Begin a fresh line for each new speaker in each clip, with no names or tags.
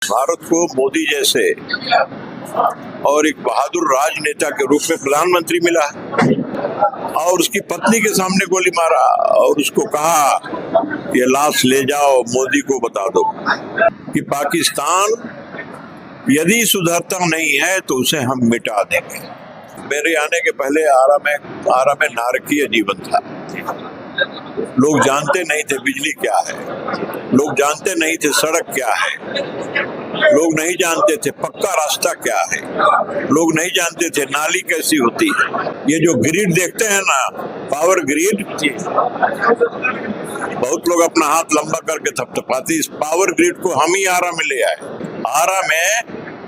भारत को मोदी जैसे और एक बहादुर राजनेता के रूप में प्रधानमंत्री मिला और उसकी पत्नी के सामने गोली मारा और उसको कहा ये लाश ले जाओ, मोदी को बता दो कि पाकिस्तान यदि सुधरता नहीं है तो उसे हम मिटा देंगे। मेरे आने के पहले आरा में नारकीय जीवन था। लोग जानते नहीं थे बिजली क्या है, लोग जानते नहीं थे सड़क क्या है, लोग नहीं जानते थे पक्का रास्ता क्या है, लोग नहीं जानते थे नाली कैसी होती है। ये जो ग्रिड देखते हैं ना, पावर ग्रिड, बहुत लोग अपना हाथ लंबा करके थपथपाते। इस पावर ग्रिड को हम ही आरा में ले आए। आरा में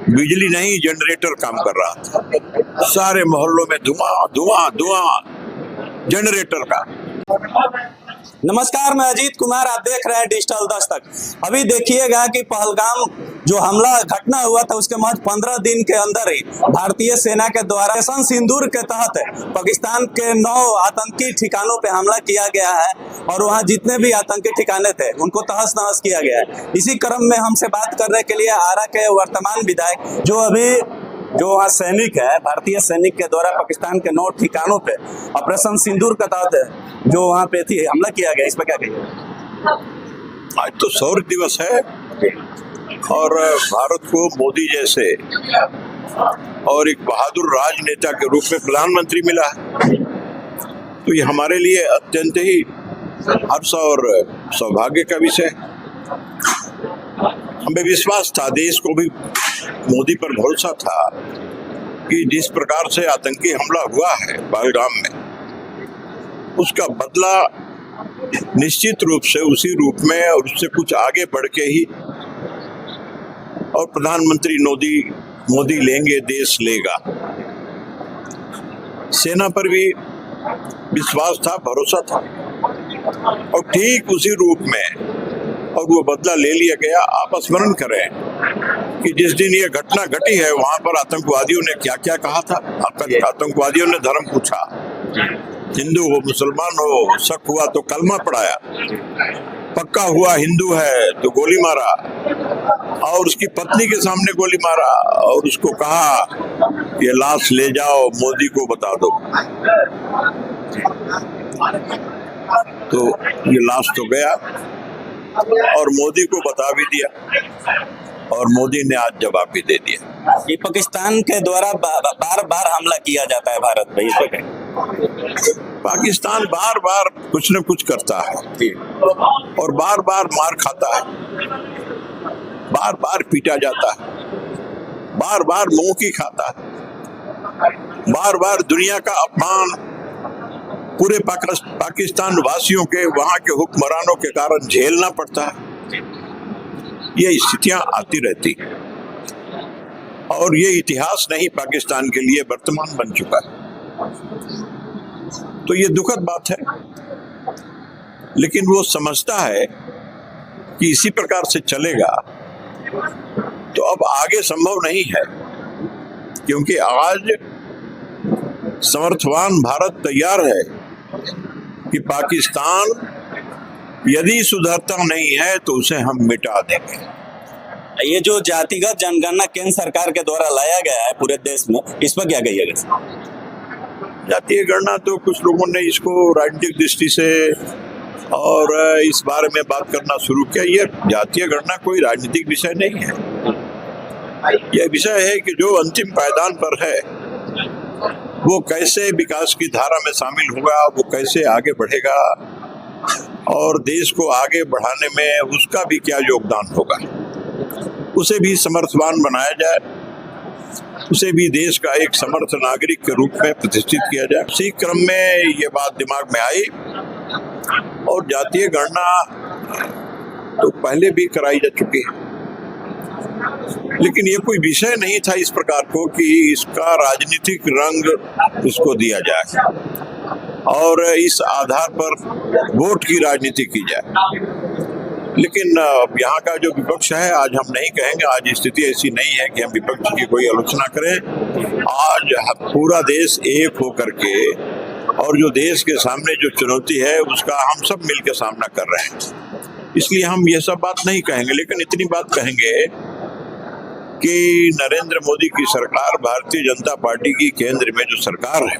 बिजली नहीं, जनरेटर काम कर रहा था। सारे मोहल्लों में धुआं धुआं धुआं जनरेटर का।
नमस्कार, मैं अजीत कुमार, आप देख रहे हैं डिजिटल दस्तक। अभी देखिएगा कि पहलगाम जो हमला घटना हुआ था उसके महज 15 दिन के अंदर ही भारतीय सेना के द्वारा ऑपरेशन सिंदूर के तहत पाकिस्तान के 9 आतंकी ठिकानों पे हमला किया गया है और वहां जितने भी आतंकी ठिकाने थे उनको तहस नहस किया गया है। इसी क्रम में हमसे बात करने के लिए आरा के वर्तमान विधायक जो वहाँ सैनिक है, भारतीय सैनिक के द्वारा पाकिस्तान के 9 ठिकानों पे ऑपरेशन सिंदूर के तहत जो वहाँ पे थी हमला किया गया, इस पर क्या कहिए?
आज तो शौर्य दिवस है और भारत को मोदी जैसे और एक बहादुर राजनेता के रूप में प्रधानमंत्री मिला, तो ये हमारे लिए अत्यंत ही हर्ष और सौभाग्य का विषय। हमें विश्वास था, देश को भी मोदी पर भरोसा था कि जिस प्रकार से आतंकी हमला हुआ है पहलगाम में, उसका बदला निश्चित रूप से उसी रूप में और उससे कुछ आगे बढ़ के ही और प्रधानमंत्री मोदी लेंगे, देश लेगा। सेना पर भी विश्वास था, भरोसा था और ठीक उसी रूप में और वो बदला ले लिया गया। आप स्मरण करें कि जिस दिन ये घटना घटी है वहां पर आतंकवादियों ने क्या क्या कहा था। आतंकवादियों ने धर्म पूछा, हिंदू हो मुसलमान हो, शक हुआ तो कलमा पढ़ाया, पक्का हुआ हिंदू है तो गोली मारा और उसकी पत्नी के सामने गोली मारा और उसको कहा ये लाश ले जाओ, मोदी को बता दो। तो ये लाश तो गया और मोदी को बता भी दिया और मोदी ने आज जवाब भी दे दिया।
ये पाकिस्तान के द्वारा बार बार हमला किया जाता है भारत में, इस पर
पाकिस्तान बार बार कुछ न कुछ करता है और बार बार मार खाता है, बार बार पीटा जाता है, बार बार मुंह की खाता है, बार बार दुनिया का अपमान पूरे पाकिस्तान वासियों के, वहां के हुक्मरानों के कारण झेलना पड़ता है। ये स्थितियां आती रहती और ये इतिहास नहीं पाकिस्तान के लिए वर्तमान बन चुका है। तो ये दुखद बात है, लेकिन वो समझता है कि इसी प्रकार से चलेगा तो अब आगे संभव नहीं है, क्योंकि आज समर्थवान भारत तैयार है कि पाकिस्तान यदि सुधरता नहीं है तो उसे हम मिटा देंगे।
ये जो जातिगत जनगणना केंद्र सरकार के द्वारा लाया गया है पूरे देश में, इस पर क्या कहिएगा?
जातीय गणना तो कुछ लोगों ने इसको राजनीतिक दृष्टि से और इस बारे में बात करना शुरू किया। ये जातीय गणना कोई राजनीतिक विषय नहीं है। यह विषय है कि जो अंतिम पायदान पर है वो कैसे विकास की धारा में शामिल होगा, वो कैसे आगे बढ़ेगा और देश को आगे बढ़ाने में उसका भी क्या योगदान होगा, उसे भी समर्थवान बनाया जाए, उसे भी देश का एक समर्थ नागरिक के रूप में प्रतिष्ठित किया जाए। इसी क्रम में ये बात दिमाग में आई और जातीय गणना तो पहले भी कराई जा चुकी है, लेकिन ये कोई विषय नहीं था इस प्रकार को कि इसका राजनीतिक रंग इसको दिया जाए और इस आधार पर वोट की राजनीति की जाए। लेकिन यहाँ का जो विपक्ष है, आज हम नहीं कहेंगे, आज स्थिति ऐसी नहीं है कि हम विपक्ष की कोई आलोचना करें। आज पूरा देश एक होकर के और जो देश के सामने जो चुनौती है उसका हम सब मिलकर सामना कर रहे हैं, इसलिए हम ये सब बात नहीं कहेंगे। लेकिन इतनी बात कहेंगे कि नरेंद्र मोदी की सरकार, भारतीय जनता पार्टी की केंद्र में जो सरकार है,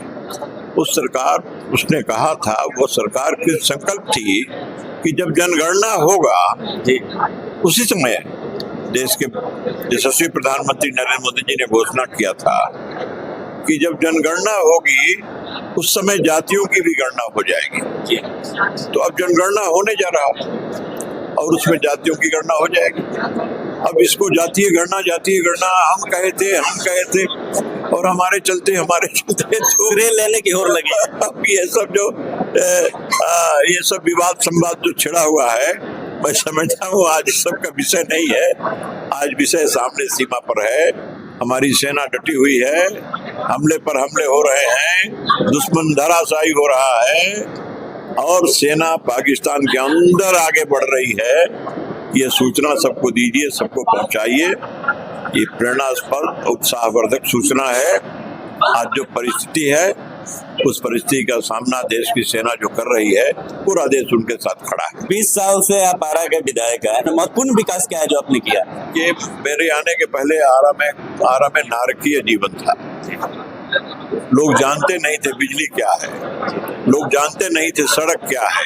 उस सरकार, उसने कहा था, वो सरकार की संकल्प थी कि जब जनगणना होगा उसी समय देश के यशस्वी प्रधानमंत्री नरेंद्र मोदी जी ने घोषणा किया था कि जब जनगणना होगी उस समय जातियों की भी गणना हो जाएगी। तो अब जनगणना होने जा रहा है और उसमें जातियों की गणना हो जाएगी। अब इसको जातीय गणना हम कहे थे और हमारे चलते तो
श्रेय लेने की ओर लगे।
अब ये सब विवाद संवाद जो छिड़ा हुआ है, मैं समझता हूँ आज इस सब का विषय नहीं है। आज विषय सामने सीमा पर है, हमारी सेना डटी हुई है, हमले पर हमले हो रहे हैं, दुश्मन धराशायी हो रहा है और सेना पाकिस्तान के अंदर आगे बढ़ रही है। ये सूचना सबको दीजिए, सबको पहुंचाइए। ये प्रेरणास्पद, उत्साहवर्धक सूचना है। आज जो परिस्थिति है, उस परिस्थिति का सामना देश की सेना जो कर रही है, पूरा देश उनके साथ खड़ा है।
20 साल से आप आरा के विधायक हैं, महत्वपूर्ण विकास क्या है जो आपने किया?
ये मेरे आने के पहले आरा में नारकीय जीवन था। लोग जानते नहीं थे बिजली क्या है, लोग जानते नहीं थे सड़क क्या है,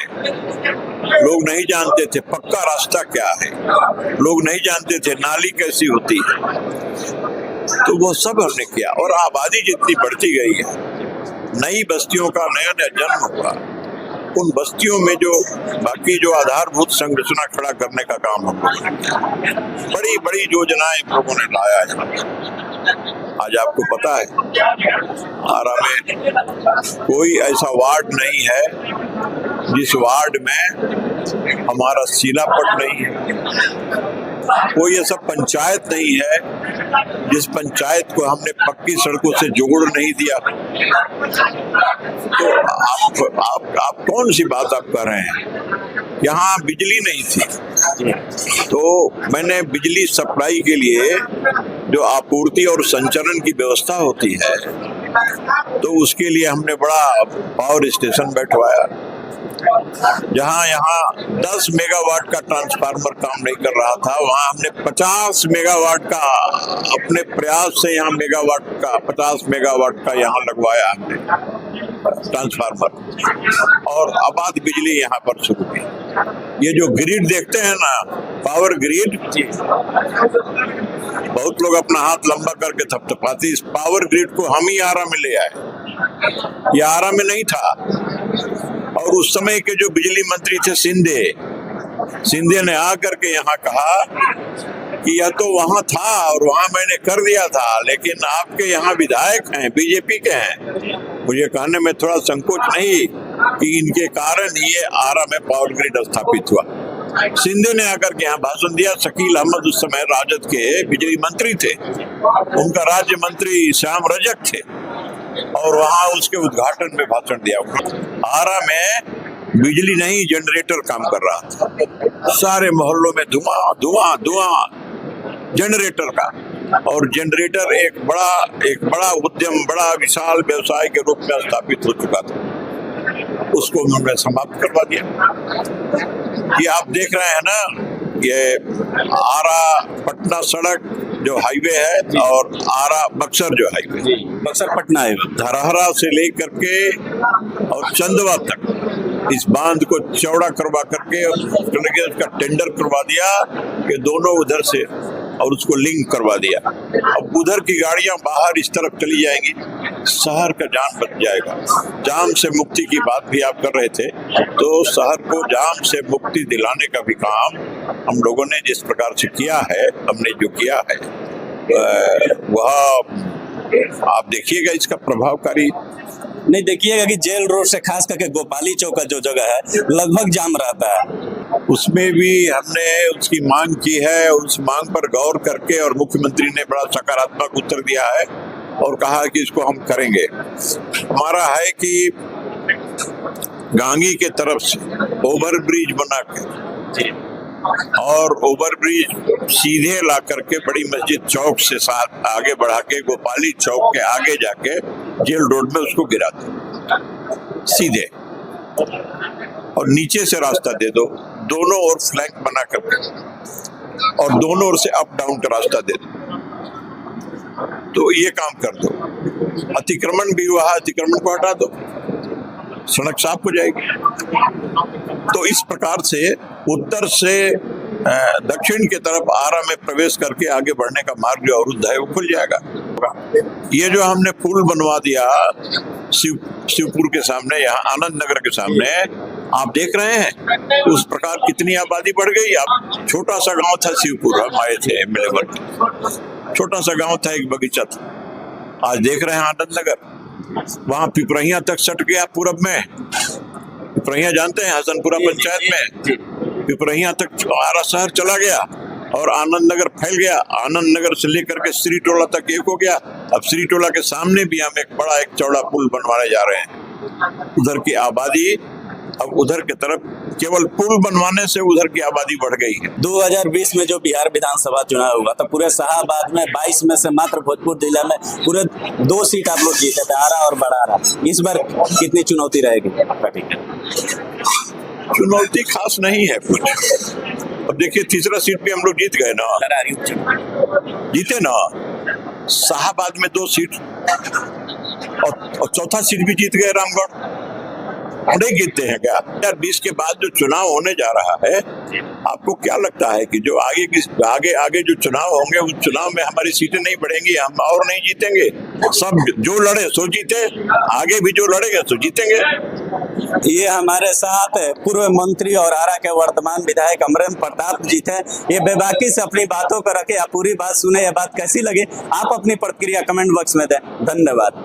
लोग नहीं जानते थे पक्का रास्ता क्या है, लोग नहीं जानते थे नाली कैसी होती है। तो वो सब हमने किया और आबादी जितनी बढ़ती गई है, नई बस्तियों का नया नया जन्म हुआ, उन बस्तियों में जो बाकी जो आधारभूत संरचना खड़ा करने का काम हम लोगों ने किया, बड़ी बड़ी योजनाएं हम लोगों ने लाया है। आज आपको पता है आरा में कोई ऐसा वार्ड नहीं है जिस वार्ड में हमारा सीलापट नहीं है, कोई ऐसा पंचायत नहीं है जिस पंचायत को हमने पक्की सड़कों से जोड़ नहीं दिया। तो आप कौन सी बात आप कर रहे हैं? यहाँ बिजली नहीं थी, तो मैंने बिजली सप्लाई के लिए जो आपूर्ति और संचरण की व्यवस्था होती है, तो उसके लिए हमने बड़ा पावर स्टेशन बैठवाया। जहाँ यहाँ 10 मेगावाट का ट्रांसफार्मर काम नहीं कर रहा था, वहाँ हमने 50 मेगावाट का अपने प्रयास से यहाँ 50 मेगावाट का यहाँ लगवाया हमने ट्रांसफार्मर और आबाद बिजली यहाँ पर शुरू की। ये जो ग्रिड देखते हैं ना, पावर ग्रिड, बहुत लोग अपना हाथ लंबा करके थपथपाती, इस पावर ग्रिड को हम ही आरा में ले आए। ये आरा में नहीं था और उस समय के जो बिजली मंत्री थे सिंधे ने आकर के यहाँ कहा कि यह तो वहां था और वहां मैंने कर दिया था, लेकिन आपके यहाँ विधायक हैं, बीजेपी के हैं, मुझे कहने में थोड़ा संकोच नहीं कि इनके कारण ये आरा में पावर ग्रिड स्थापित हुआ। सिंधे ने आकर के यहाँ भाषण दिया। शकील अहमद उस समय राजद के बिजली मंत्री थे, उनका राज्य मंत्री श्याम रजक थे और वहां उसके उद्घाटन में भाषण दिया। आरा में बिजली नहीं, जनरेटर काम कर रहा था, सारे मोहल्लों में धुआं जनरेटर का, और जनरेटर एक बड़ा उद्यम, बड़ा विशाल व्यवसाय के रूप में स्थापित हो चुका था। उसको उन्होंने समाप्त करवा दिया। ये आप देख रहे हैं ना, ये आरा पटना सड़क जो हाईवे है और आरा बक्सर जो हाईवे,
बक्सर पटना है,
धरहरा से लेकर के और चंदवा तक इस बांध को चौड़ा करवा करके उसका टेंडर करवा दिया कि दोनों उधर से, और उसको लिंक करवा दिया। अब उधर की गाड़ियां बाहर इस तरफ चली जाएंगी, शहर का जाम बच जाएगा। जाम से मुक्ति की बात भी आप कर रहे थे, तो शहर को जाम से मुक्ति दिलाने का भी काम हम लोगों ने जिस प्रकार से किया है, हमने जो किया है वह आप देखिएगा इसका प्रभावकारी।
नहीं, देखिएगा कि जेल रोड से खास करके गोपाली चौक का जो जगह है लगभग जाम रहता है,
उसमें भी हमने उसकी मांग की है। उस मांग पर गौर करके और मुख्यमंत्री ने बड़ा सकारात्मक उत्तर दिया है और कहा कि इसको हम करेंगे। हमारा है कि गांगी के तरफ से ओवर ब्रिज बना के और ओवर ब्रिज सीधे ला करके बड़ी मस्जिद चौक से साथ आगे बढ़ा के गोपाली चौक के आगे जाके जेल रोड में उसको गिरा दो सीधे, और नीचे से रास्ता दे दो, दोनों ओर फ्लैंक बना करके, और दोनों ओर से अप डाउन का रास्ता दे दो। तो ये काम कर दो। अतिक्रमण भी हुआ, अतिक्रमण को हटा दो, सड़क साफ हो जाएगी। तो इस प्रकार से उत्तर से दक्षिण की तरफ आरा में प्रवेश करके आगे बढ़ने का मार्ग जो अवरुद्ध है वो खुल जाएगा। ये जो हमने पुल बनवा दिया शिवपुर के सामने, यहाँ आनंद नगर के सामने, आप देख रहे हैं उस प्रकार कितनी आबादी बढ़ गई। अब छोटा सा गांव था शिवपुर, हम आए थे एमएलए बन, छोटा सा गांव था, एक बगीचा था। आज देख रहे हैं आनंद नगर, वहां पिपरहिया तक सट गया पूरब में। पिपरहिया जानते हैं, हसनपुरा पंचायत में पिपरहिया तक आरा शहर चला गया और आनंद नगर फैल गया। आनंद नगर से लेकर के श्री टोला तक एक हो गया। अब श्री टोला के सामने भी हम एक बड़ा एक चौड़ा पुल बनवाने जा रहे हैं। उधर की आबादी अब उधर की तरफ, केवल पुल बनवाने से उधर की आबादी बढ़ गई है।
2020 में जो बिहार विधानसभा चुनाव हुआ तो पूरे शाहाबाद में 22 में से मात्र भोजपुर जिला में पूरे 2 सीट आप लोग जीते थे, आरा और बड़ारा। इस बार कितनी चुनौती रहेगी?
चुनौती खास नहीं है कुछ। अब देखिए तीसरा सीट भी हम लोग जीत गए ना, जीते ना। शाहाबाद में 2 सीट और चौथा सीट भी जीत गए रामगढ़। नहीं जीतते हैं क्या? 2020 के बाद जो चुनाव होने जा रहा है, आपको क्या लगता है कि जो आगे जो चुनाव होंगे उस चुनाव में हमारी सीटें नहीं बढ़ेंगी, हम और नहीं जीतेंगे? सब जो लड़े सो जीते, आगे भी जो लड़ेंगे सो जीतेंगे।
ये हमारे साथ पूर्व मंत्री और आरा के वर्तमान विधायक अमरेंद्र प्रताप जी थे। ये बेबाकी से अपनी बातों को रखे, आप पूरी बात सुने। ये बात कैसी लगी, आप अपनी प्रतिक्रिया कमेंट बॉक्स में दें। धन्यवाद।